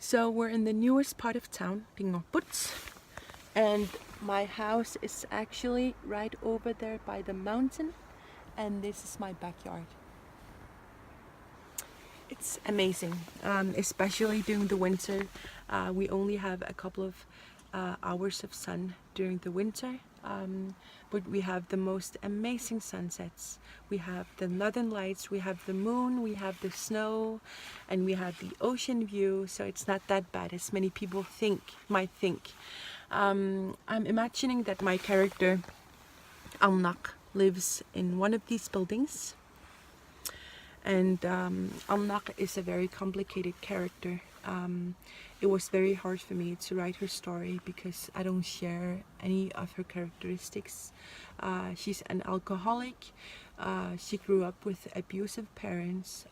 So we're in the newest part of town, Pingoputs, and my house is actually right over there by the mountain, and this is my backyard. It's amazing, especially during the winter. We only have a couple of hours of sun during the winter, but we have the most amazing sunsets. We have the northern lights, we have the moon, we have the snow, and we have the ocean view, so it's not that bad as many people might think. I'm imagining that my character Nuuk lives in one of these buildings, and Nuuk is a very complicated character. It was very hard for me to write her story because I don't share any of her characteristics. She's an alcoholic. She grew up with abusive parents,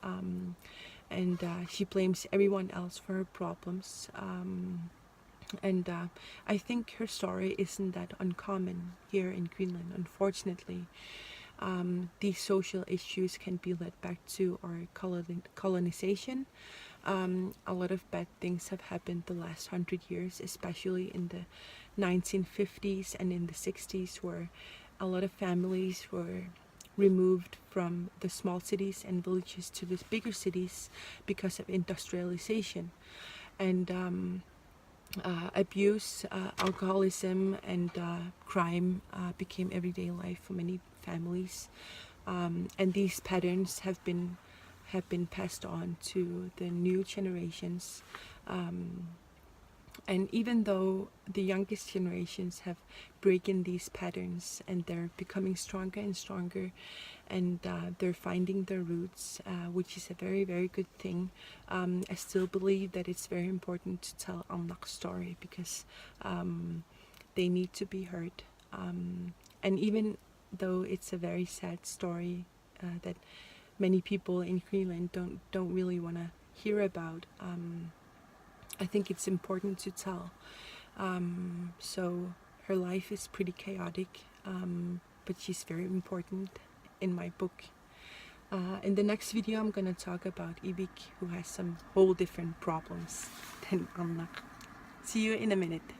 and she blames everyone else for her problems. And I think her story isn't that uncommon here in Greenland, unfortunately. These social issues can be led back to our colonization. A lot of bad things have happened the last 100 years, especially in the 1950s and in the 60s, where a lot of families were removed from the small cities and villages to the bigger cities because of industrialization. And abuse, alcoholism, and crime became everyday life for many families, and these patterns have been passed on to the new generations. And even though the youngest generations have broken these patterns and they're becoming stronger and stronger, and they're finding their roots, which is a very, very good thing, I still believe that it's very important to tell Nuuk's story because they need to be heard. And even though it's a very sad story that many people in Greenland don't really want to hear about, I think it's important to tell. So her life is pretty chaotic, but she's very important in my book. In the next video, I'm gonna talk about Niviaq, who has some whole different problems than Nuuk. See you in a minute.